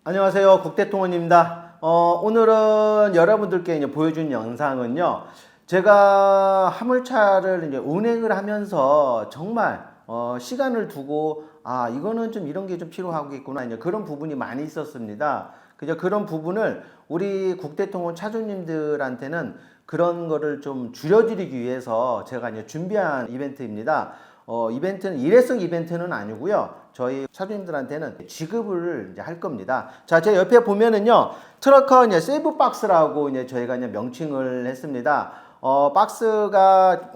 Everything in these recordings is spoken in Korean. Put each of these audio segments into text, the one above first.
안녕하세요. 국대통원입니다. 오늘은 여러분들께 이제 보여준 영상은요. 제가 화물차를 이제 운행을 하면서 정말 시간을 두고 이거는 좀 이런 게 좀 필요하겠구나 이제 그런 부분이 많이 있었습니다. 그저 그런 부분을 우리 국대통원 차주님들한테는 그런 거를 좀 줄여드리기 위해서 제가 이제 준비한 이벤트입니다. 이벤트는 일회성 이벤트는 아니고요. 저희 차주님들한테는 지급을 이제 할 겁니다. 자, 제 옆에 보면은요, 트럭커 이제 세이브 박스라고 이제 저희가 이제 명칭을 했습니다. 박스가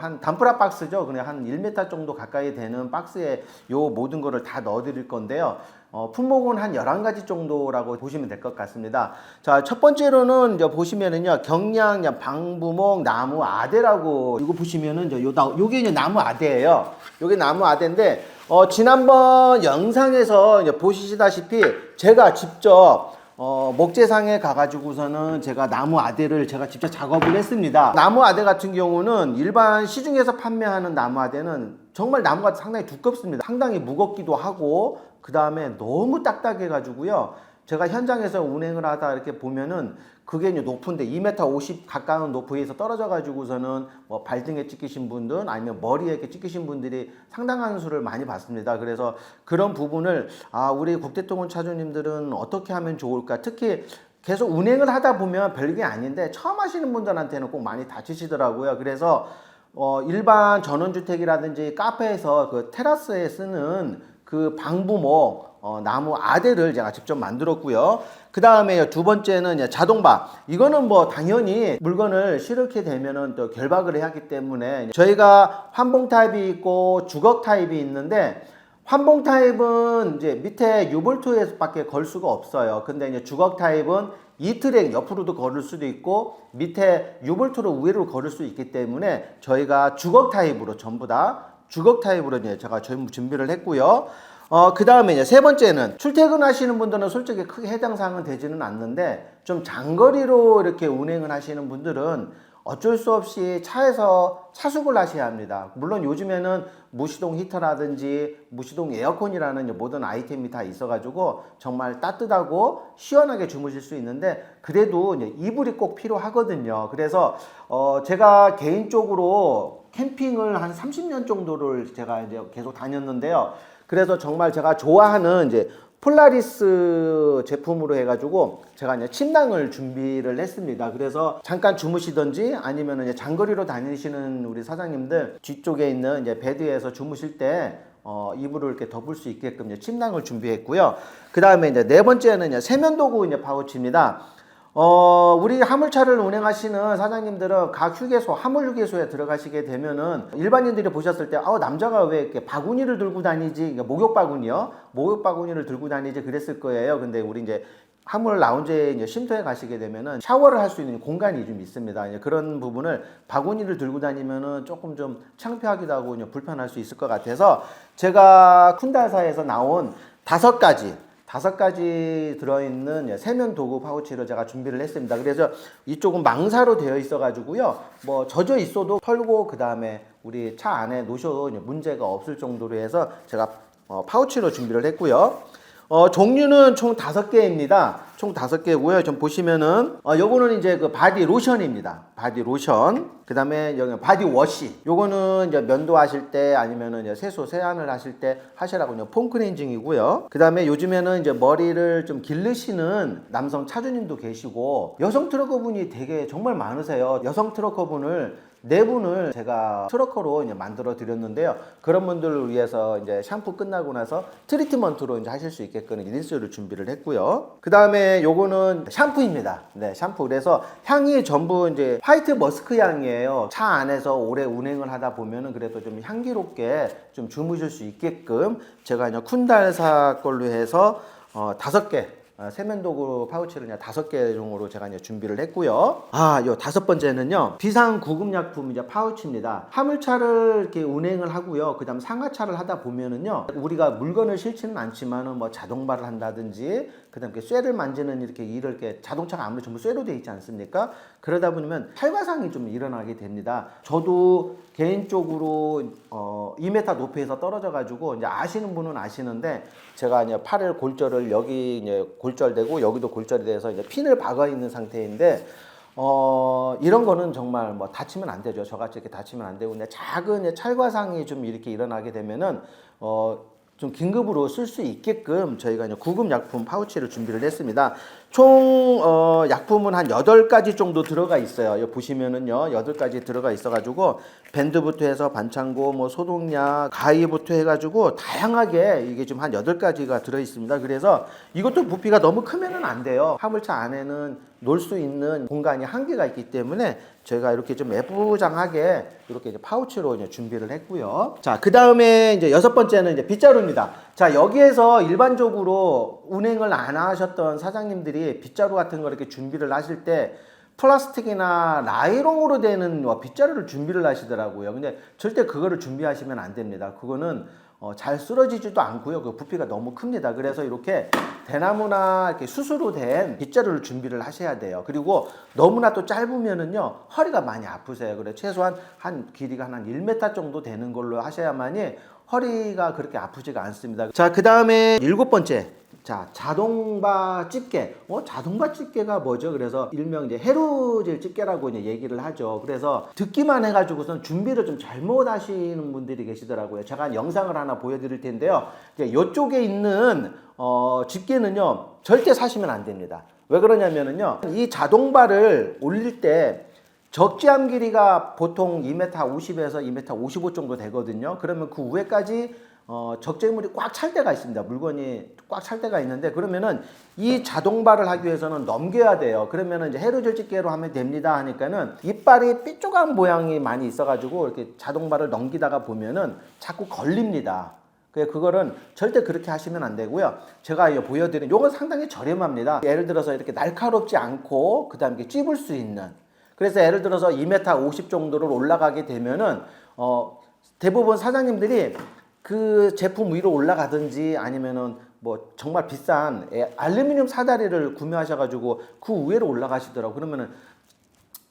한 단프라 박스죠. 그냥 한 1m 정도 가까이 되는 박스에 요 모든 거를 다 넣어 드릴 건데요. 품목은 한 11가지 정도라고 보시면 될 것 같습니다. 자, 첫 번째로는 이제 보시면은요, 경량 방부목 나무 아대라고 이거 보시면은 요게 이제 나무 아대예요. 요게 나무 아대인데 지난번 영상에서 이제 보시다시피 제가 직접 목재상에 가가지고서는 제가 나무 아대를 제가 직접 작업을 했습니다. 나무 아대 같은 경우는 일반 시중에서 판매하는 나무 아대는 정말 나무가 상당히 두껍습니다. 상당히 무겁기도 하고 그 다음에 너무 딱딱해 가지고요. 제가 현장에서 운행을 하다 이렇게 보면은 그게 이제 높은데 2m 50 가까운 높이에서 떨어져 가지고서는 뭐 발등에 찍히신 분들 아니면 머리에 이렇게 찍히신 분들이 상당한 수를 많이 봤습니다. 그래서 그런 부분을 우리 국대통원 차주님들은 어떻게 하면 좋을까? 특히 계속 운행을 하다 보면 별게 아닌데 처음 하시는 분들한테는 꼭 많이 다치시더라고요. 그래서 일반 전원주택이라든지 카페에서 그 테라스에 쓰는 그 방부목 나무 아대를 제가 직접 만들었고요. 그 다음에 두 번째는 자동박. 이거는 뭐 당연히 물건을 실게 되면은 또 결박을 해야 하기 때문에 저희가 환봉 타입이 있고 주걱 타입이 있는데 환봉 타입은 이제 밑에 유볼트에서밖에 걸 수가 없어요. 근데 이제 주걱 타입은 이 트랙 옆으로도 걸을 수도 있고 밑에 유볼트로 위로 걸을 수 있기 때문에 저희가 주걱 타입으로 전부 다 주걱 타입으로 이제 제가 전부 준비를 했고요. 그 다음에 이제 세 번째는 출퇴근하시는 분들은 솔직히 크게 해당 사항은 되지는 않는데 좀 장거리로 이렇게 운행을 하시는 분들은 어쩔 수 없이 차에서 차숙을 하셔야 합니다. 물론 요즘에는 무시동 히터라든지 무시동 에어컨이라는 모든 아이템이 다 있어가지고 정말 따뜻하고 시원하게 주무실 수 있는데 그래도 이제 이불이 꼭 필요하거든요. 그래서 제가 개인적으로 캠핑을 한 30년 정도를 제가 이제 계속 다녔는데요. 그래서 정말 제가 좋아하는 이제 폴라리스 제품으로 해가지고 제가 이제 침낭을 준비를 했습니다. 그래서 잠깐 주무시던지 아니면 이제 장거리로 다니시는 우리 사장님들 뒤쪽에 있는 이제 베드에서 주무실 때 이불을 이렇게 덮을 수 있게끔 이제 침낭을 준비했고요. 그 다음에 이제 네 번째는 이제 세면도구 이제 파우치입니다. 우리 화물차를 운행하시는 사장님들은 각 휴게소, 화물 휴게소에 들어가시게 되면은 일반인들이 보셨을 때, 남자가 왜 이렇게 바구니를 들고 다니지? 그러니까 목욕 바구니요? 목욕 바구니를 들고 다니지? 그랬을 거예요. 근데 우리 이제 화물 라운지에 이제 쉼터에 가시게 되면은 샤워를 할 수 있는 공간이 좀 있습니다. 이제 그런 부분을 바구니를 들고 다니면은 조금 좀 창피하기도 하고 불편할 수 있을 것 같아서 제가 쿤달사에서 나온 5가지 들어있는 세면 도구 파우치를 제가 준비를 했습니다. 그래서 이쪽은 망사로 되어 있어 가지고요. 뭐 젖어 있어도 털고 그 다음에 우리 차 안에 놓으셔도 문제가 없을 정도로 해서 제가 파우치로 준비를 했고요. 종류는 총 5개입니다. 총 5개고요. 좀 보시면은 요거는 이제 그 바디 로션입니다. 바디 로션. 그다음에 여기 바디 워시. 요거는 이제 면도하실 때 아니면은 이제 세수 세안을 하실 때 하시라고 이제 폼 클렌징이고요. 그다음에 요즘에는 이제 머리를 좀 기르시는 남성 차주님도 계시고 여성 트러커분이 되게 정말 많으세요. 여성 트러커분을 4분을 제가 트러커로 이제 만들어 드렸는데요. 그런 분들을 위해서 이제 샴푸 끝나고 나서 트리트먼트로 이제 하실 수 있게끔 린스를 준비를 했고요. 그 다음에 요거는 샴푸입니다. 네, 샴푸. 그래서 향이 전부 이제 화이트 머스크 향이에요. 차 안에서 오래 운행을 하다 보면은 그래도 좀 향기롭게 좀 주무실 수 있게끔 제가 이제 쿤달사 걸로 해서 5개. 세면도구 파우치를 그냥 5개 종으로 제가 이제 준비를 했고요. 요 5번째는요. 비상구급약품 이제 파우치입니다. 화물차를 이렇게 운행을 하고요. 그 다음 상하차를 하다 보면은요. 우리가 물건을 실지는 않지만은 뭐 자동발을 한다든지 그 다음에 쇠를 만지는 이렇게 일을 이렇게 자동차가 아무래도 전부 쇠로 되어 있지 않습니까? 그러다 보면 탈과상이 좀 일어나게 됩니다. 저도 개인적으로 2m 높이에서 떨어져 가지고 이제 아시는 분은 아시는데 제가 이제 팔을 골절을 여기 이제 골절되고 여기도 골절이 돼서 이제 핀을 박아 있는 상태인데 이런 거는 정말 뭐 다치면 안 되죠. 저같이 이렇게 다치면 안 되고, 근데 작은 찰과상이 좀 이렇게 일어나게 되면은 좀 긴급으로 쓸 수 있게끔 저희가 이제 구급 약품 파우치를 준비를 했습니다. 총 약품은 한 8가지 정도 들어가 있어요. 여기 보시면은요, 8가지 들어가 있어가지고 밴드부터 해서 반창고, 뭐 소독약, 가위부터 해가지고 다양하게 이게 지금 한 8가지가 들어 있습니다. 그래서 이것도 부피가 너무 크면은 안 돼요. 화물차 안에는 놓을 수 있는 공간이 한계가 있기 때문에 저희가 이렇게 좀 애부장하게 이렇게 이제 파우치로 이제 준비를 했고요. 자, 그 다음에 이제 6번째는 이제 빗자루입니다. 자, 여기에서 일반적으로 운행을 안 하셨던 사장님들이 빗자루 같은 거 이렇게 준비를 하실 때 플라스틱이나 나이롱으로 되는 빗자루를 준비를 하시더라고요. 근데 절대 그거를 준비하시면 안 됩니다. 그거는 잘 쓰러지지도 않고요. 그 부피가 너무 큽니다. 그래서 이렇게 대나무나 이렇게 수수로 된 빗자루를 준비를 하셔야 돼요. 그리고 너무나 또 짧으면은요, 허리가 많이 아프세요. 그래 최소한 한 길이가 한 1m 정도 되는 걸로 하셔야만이 허리가 그렇게 아프지가 않습니다. 자, 그 다음에 7번째. 자, 자동바 집게. 자동바 집게가 뭐죠? 그래서 일명 이제 해루질 집게라고 이제 얘기를 하죠. 그래서 듣기만 해가지고선 준비를 좀 잘못 하시는 분들이 계시더라고요. 제가 영상을 하나 보여드릴 텐데요. 이쪽에 있는 집게는요, 절대 사시면 안 됩니다. 왜 그러냐면은요, 이 자동바를 올릴 때 적재함 길이가 보통 2m 50에서 2m 55 정도 되거든요. 그러면 그 위에까지 적재물이 꽉 찰 때가 있습니다. 물건이 꽉 찰 때가 있는데, 그러면은 이 자동발을 하기 위해서는 넘겨야 돼요. 그러면은 이제 해루질 집게로 하면 됩니다 하니까는 이빨이 삐쪽한 모양이 많이 있어가지고 이렇게 자동발을 넘기다가 보면은 자꾸 걸립니다. 그거는 절대 그렇게 하시면 안 되고요. 제가 보여드린 요건 상당히 저렴합니다. 예를 들어서 이렇게 날카롭지 않고 그다음에 이렇게 찝을 수 있는. 그래서 예를 들어서 2m 50 정도를 올라가게 되면은 대부분 사장님들이 그 제품 위로 올라가든지 아니면은 뭐 정말 비싼 알루미늄 사다리를 구매하셔가지고 그 위로 올라가시더라고. 그러면은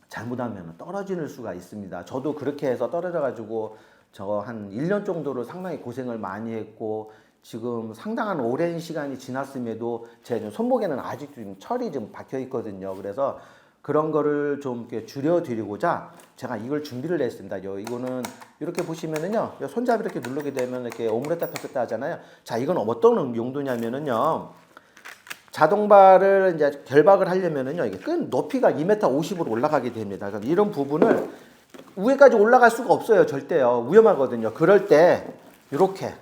잘못하면 떨어질 수가 있습니다. 저도 그렇게 해서 떨어져가지고 저 한 1년 정도를 상당히 고생을 많이 했고, 지금 상당한 오랜 시간이 지났음에도 제 손목에는 아직도 좀 철이 좀 박혀 있거든요. 그래서 그런 거를 좀 이렇게 줄여드리고자 제가 이걸 준비를 했습니다. 이거는 이렇게 보시면은요, 손잡이 이렇게 누르게 되면 이렇게 오므렸다 폈다 하잖아요. 자, 이건 어떤 용도냐면은요, 자동발을 이제 결박을 하려면은요, 이게 끈 높이가 2m 50으로 올라가게 됩니다. 그럼 이런 부분을 위에까지 올라갈 수가 없어요. 절대요. 위험하거든요. 그럴 때 이렇게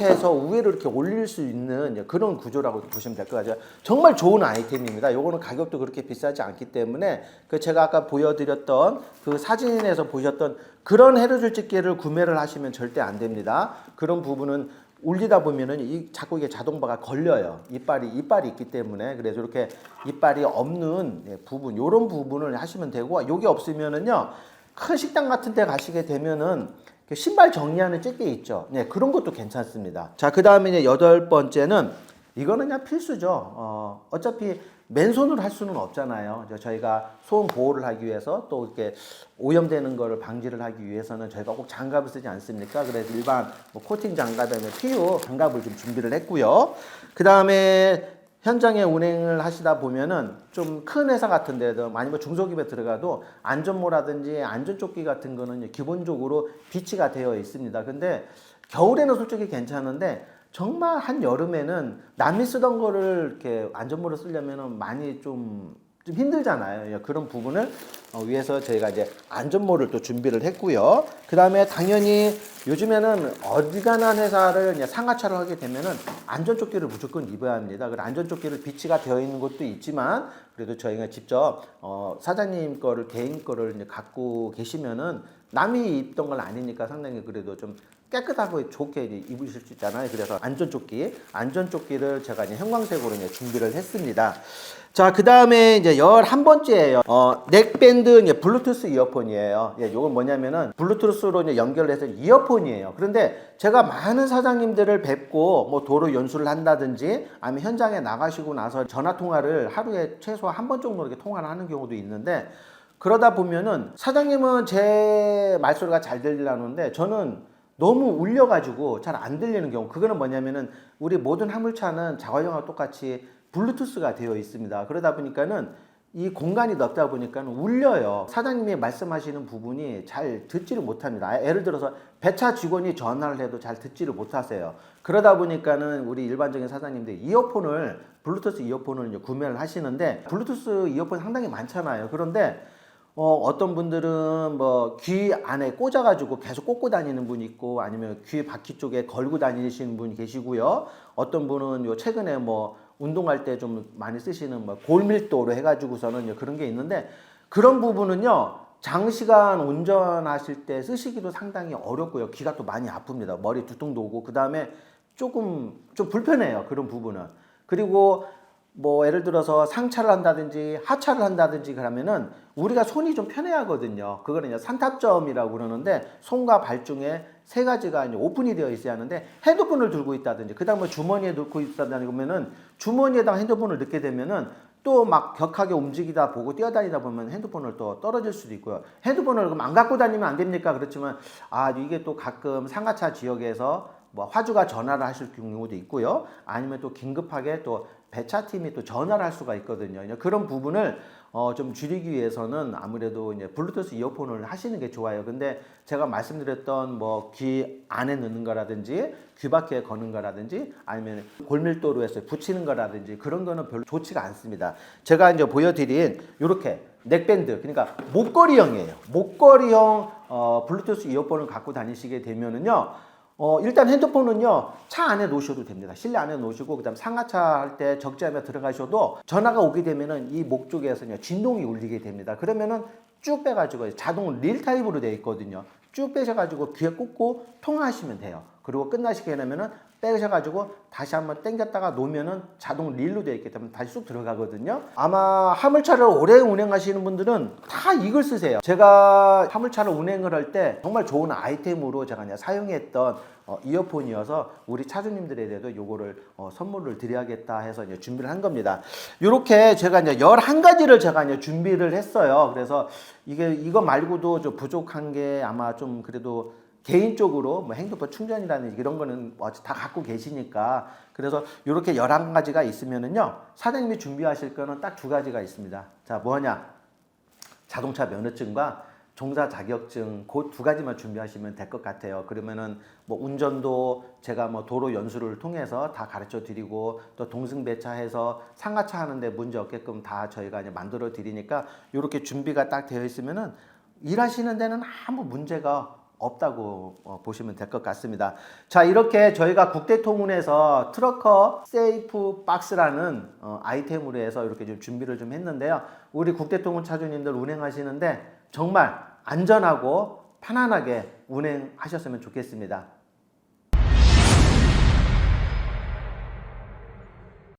해서 위로 이렇게 올릴 수 있는 그런 구조라고 보시면 될 것 같아요. 정말 좋은 아이템입니다. 요거는 가격도 그렇게 비싸지 않기 때문에 제가 아까 보여드렸던 그 사진에서 보셨던 그런 해루질 집게를 구매를 하시면 절대 안 됩니다. 그런 부분은 올리다 보면은 자꾸 이게 자동바가 걸려요. 이빨이 있기 때문에. 그래서 이렇게 이빨이 없는 부분, 요런 부분을 하시면 되고, 요게 없으면은요, 큰 식당 같은 데 가시게 되면은 신발 정리하는 집게 있죠. 네, 그런 것도 괜찮습니다. 자, 그 다음에 이제 8번째는 이거는 그냥 필수죠. 어차피 맨손으로 할 수는 없잖아요. 저희가 소음 보호를 하기 위해서 또 이렇게 오염되는 거를 방지를 하기 위해서는 저희가 꼭 장갑을 쓰지 않습니까? 그래서 일반 코팅 장갑에 PU 장갑을 좀 준비를 했고요. 그 다음에 현장에 운행을 하시다 보면은 좀 큰 회사 같은 데도 아니면 중소기업에 들어가도 안전모라든지 안전조끼 같은 거는 기본적으로 비치가 되어 있습니다. 근데 겨울에는 솔직히 괜찮은데 정말 한여름에는 남이 쓰던 거를 이렇게 안전모를 쓰려면은 많이 좀 힘들잖아요. 그런 부분을 위해서 저희가 이제 안전모를 또 준비를 했고요. 그 다음에 당연히 요즘에는 어디가나 회사를 이제 상하차를 하게 되면은 안전조끼를 무조건 입어야 합니다. 그 안전조끼를 비치가 되어 있는 것도 있지만 그래도 저희가 직접 사장님 거를 개인 거를 이제 갖고 계시면은 남이 입던 건 아니니까 상당히 그래도 좀 깨끗하고 좋게 이제 입으실 수 있잖아요. 그래서 안전조끼를 제가 이제 형광색으로 이제 준비를 했습니다. 자, 그 다음에 이제 11번째예요. 넥밴드 이제 블루투스 이어폰이에요. 요건 뭐냐면은 블루투스로 이제 연결해서 이어폰이에요. 그런데 제가 많은 사장님들을 뵙고 뭐 도로 연수를 한다든지 아니면 현장에 나가시고 나서 전화 통화를 하루에 최소 한 번 정도 이렇게 통화를 하는 경우도 있는데, 그러다 보면은 사장님은 제 말소리가 잘 들리려는데 저는 너무 울려가지고 잘 안 들리는 경우, 그거는 뭐냐면은 우리 모든 화물차는 자가용하고 똑같이 블루투스가 되어 있습니다. 그러다 보니까는 이 공간이 넓다 보니까 울려요. 사장님이 말씀하시는 부분이 잘 듣지를 못합니다. 예를 들어서 배차 직원이 전화를 해도 잘 듣지를 못하세요. 그러다 보니까는 우리 일반적인 사장님들이 이어폰을, 블루투스 이어폰을 이제 구매를 하시는데, 블루투스 이어폰 상당히 많잖아요. 그런데 어떤 분들은 뭐 귀 안에 꽂아가지고 계속 꽂고 다니는 분이 있고, 아니면 귀 바퀴 쪽에 걸고 다니시는 분이 계시고요. 어떤 분은 요 최근에 뭐 운동할 때 좀 많이 쓰시는 뭐 골밀도로 해가지고서는 그런 게 있는데, 그런 부분은요 장시간 운전하실 때 쓰시기도 상당히 어렵고요. 귀가 또 많이 아픕니다. 머리 두통도 오고, 그 다음에 조금 좀 불편해요. 그런 부분은. 그리고 뭐 예를 들어서 상차를 한다든지 하차를 한다든지 그러면은 우리가 손이 좀 편해야 하거든요. 그거는 이제 산탑점이라고 그러는데, 손과 발 중에 세 가지가 이제 오픈이 되어 있어야 하는데, 핸드폰을 들고 있다든지 그다음 뭐 주머니에 넣고 있다든지 그러면은 주머니에다가 핸드폰을 넣게 되면은 또 막 격하게 움직이다 보고 뛰어다니다 보면 핸드폰을 또 떨어질 수도 있고요. 핸드폰을 그럼 안 갖고 다니면 안 됩니까? 그렇지만 이게 또 가끔 상하차 지역에서 뭐 화주가 전화를 하실 경우도 있고요. 아니면 또 긴급하게 또 배차팀이 또 전화를 할 수가 있거든요. 그런 부분을 좀 줄이기 위해서는 아무래도 이제 블루투스 이어폰을 하시는 게 좋아요. 근데 제가 말씀드렸던 뭐 귀 안에 넣는 거라든지 귀 밖에 거는 거라든지 아니면 골밀도로 해서 붙이는 거라든지 그런 거는 별로 좋지가 않습니다. 제가 이제 보여드린 이렇게 넥밴드, 그러니까 목걸이형이에요. 목걸이형 블루투스 이어폰을 갖고 다니시게 되면은요, 일단 핸드폰은요 차 안에 놓으셔도 됩니다. 실내 안에 놓으시고, 그다음 상하차 할 때 적재하며 들어가셔도 전화가 오게 되면은 이 목 쪽에서요 진동이 울리게 됩니다. 그러면은 쭉 빼가지고 자동 릴 타입으로 되어 있거든요. 쭉 빼셔가지고 귀에 꽂고 통화하시면 돼요. 그리고 끝나시게 되면은 빼셔가지고 다시 한번 당겼다가 놓으면은 자동 릴로 되어 있기 때문에 다시 쑥 들어가거든요. 아마 화물차를 오래 운행하시는 분들은 다 이걸 쓰세요. 제가 화물차를 운행을 할 때 정말 좋은 아이템으로 제가 그냥 사용했던 이어폰이어서 우리 차주님들에게도 요거를 선물을 드려야겠다 해서 이제 준비를 한 겁니다. 요렇게 제가 이제 11가지를 제가 이제 준비를 했어요. 그래서 이거 말고도 좀 부족한 게 아마 좀 그래도 개인적으로 뭐 핸드폰 충전이라든지 이런 거는 다 갖고 계시니까, 그래서 이렇게 11가지가 있으면은요 사장님이 준비하실 거는 딱 2가지가 있습니다. 자, 뭐냐, 자동차 면허증과 종사 자격증, 그 2가지만 준비하시면 될 것 같아요. 그러면은 뭐 운전도 제가 뭐 도로 연수를 통해서 다 가르쳐 드리고, 또 동승배차해서 상하차 하는데 문제 없게끔 다 저희가 이제 만들어 드리니까, 이렇게 준비가 딱 되어 있으면은 일하시는 데는 아무 문제가 없다고 보시면 될 것 같습니다. 자, 이렇게 저희가 국대통운에서 트러커 세이프 박스라는 아이템으로 해서 이렇게 좀 준비를 좀 했는데요. 우리 국대통운 차주님들 운행하시는데 정말 안전하고 편안하게 운행하셨으면 좋겠습니다.